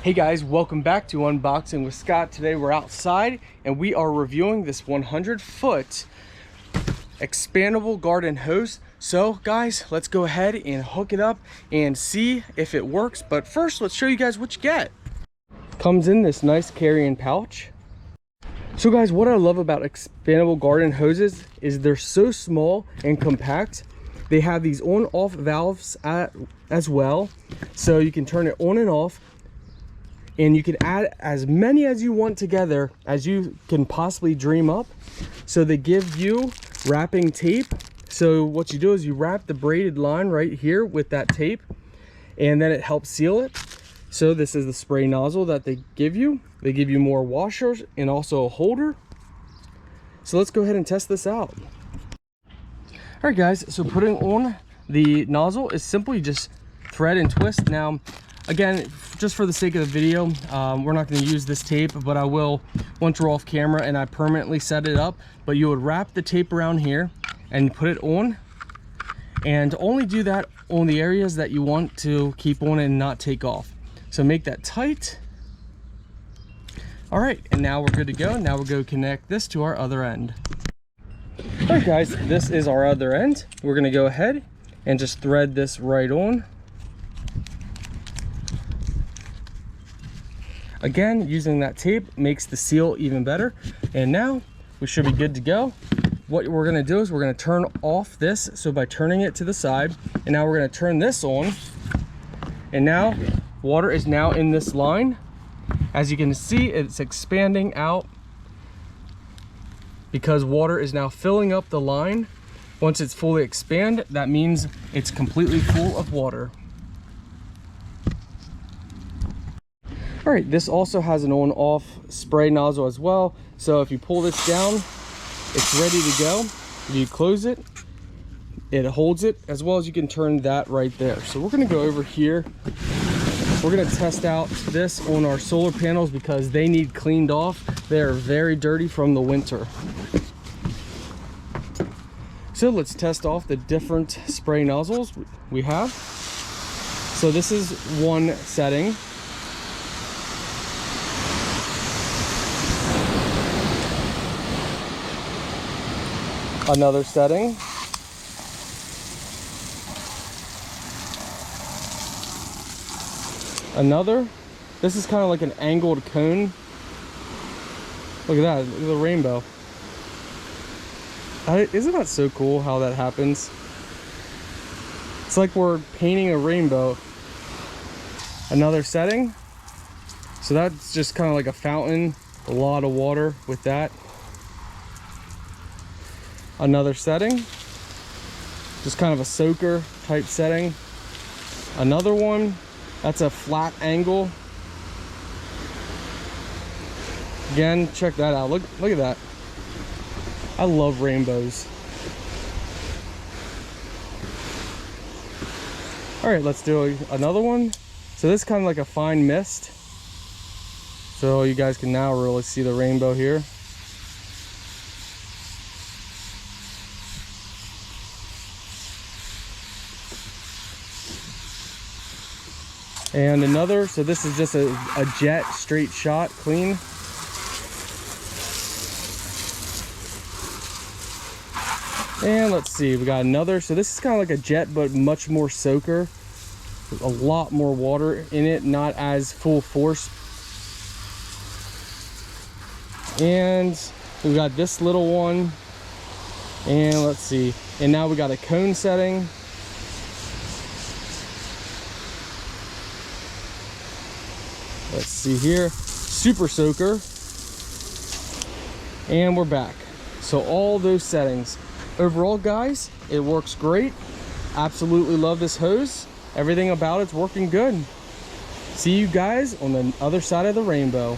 Hey guys, welcome back to Unboxing with Scott. Today we're outside and we are reviewing this 100-foot expandable garden hose. So guys, let's go ahead and hook it up and see if it works. But first, let's show you guys what you get. Comes in this nice carrying pouch. So guys, what I love about expandable garden hoses is they're so small and compact. They have these on-off valves as well, so you can turn it on and off. And you can add as many as you want together as you can possibly dream up. So they give you wrapping tape. So what you do is you wrap the braided line right here with that tape, and then it helps seal it. So this is the spray nozzle that they give you. They give you more washers and also a holder. So let's go ahead and test this out. All right guys, so putting on the nozzle is simply just thread and twist. Now, again, just for the sake of the video, we're not going to use this tape, but I will once we're off camera and I permanently set it up. But you would wrap the tape around here and put it on, and only do that on the areas that you want to keep on and not take off. So make that tight. All right, and now we're good to go. Now we'll go connect this to our other end. All right guys, this is our other end. We're going to go ahead and just thread this right on. Again, using that tape makes the seal even better. And now we should be good to go. What we're going to do is we're going to turn off this. So by turning it to the side, and now we're going to turn this on. And now water is now in this line. As you can see, it's expanding out because water is now filling up the line. Once it's fully expanded, that means it's completely full of water. All right, this also has an on-off spray nozzle as well. So if you pull this down, it's ready to go. If you close it, it holds it, as well as you can turn that right there. So we're gonna go over here. We're gonna test out this on our solar panels because they need cleaned off. They are very dirty from the winter. So let's test off the different spray nozzles we have. So this is one setting. Another setting. Another. This is kind of like an angled cone. Look at that, look at the rainbow. Isn't that so cool how that happens? It's like we're painting a rainbow. Another setting. So that's just kind of like a fountain, a lot of water with that. Another setting, just kind of a soaker type setting. Another one, that's a flat angle. Again, check that out. Look at that. I love rainbows. All right, let's do another one. So this is kind of like a fine mist. So you guys can now really see the rainbow here. And another, so this is just a jet straight shot, clean. And let's see, we got another. So this is kind of like a jet, but much more soaker. There's a lot more water in it, not as full force. And we got this little one. And let's see, and now we got a cone setting. Let's see here, super soaker, and we're back. So all those settings. Overall guys, it works great. Absolutely love this hose. Everything about it's working good. See you guys on the other side of the rainbow.